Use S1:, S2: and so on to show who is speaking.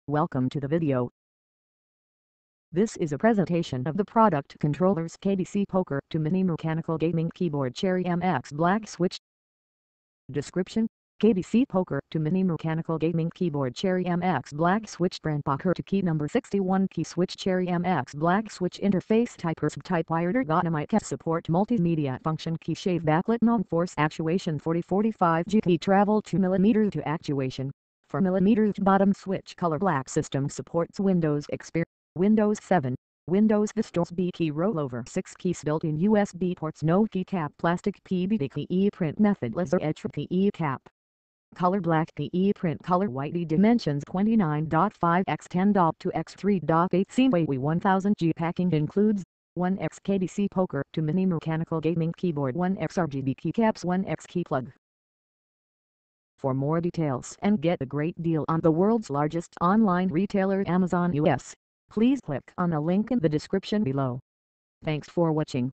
S1: Welcome to the video. This is a presentation of the product controllers KBC Poker to Mini Mechanical Gaming Keyboard Cherry MX Black Switch. Description: KBC Poker to Mini Mechanical Gaming Keyboard Cherry MX Black Switch brand Poker to key number 61 key switch Cherry MX Black Switch interface type type wired ergonomic support multimedia function key shave backlit non-force actuation 40-45 G travel 2mm to actuation 4mm bottom switch color black system supports Windows XP, Windows 7, Windows Vista B key rollover 6 keys built-in USB ports no keycap plastic PBD key print method laser etch key cap. Color black PE print color white dimensions 29.5 x 10.2 x 3.8 CMYW 1000G packing includes 1x KBC Poker to Mini Mechanical Gaming Keyboard 1x RGB keycaps 1x key plug. For more details and get a great deal on the world's largest online retailer Amazon US, please click on the link in the description below. Thanks for watching.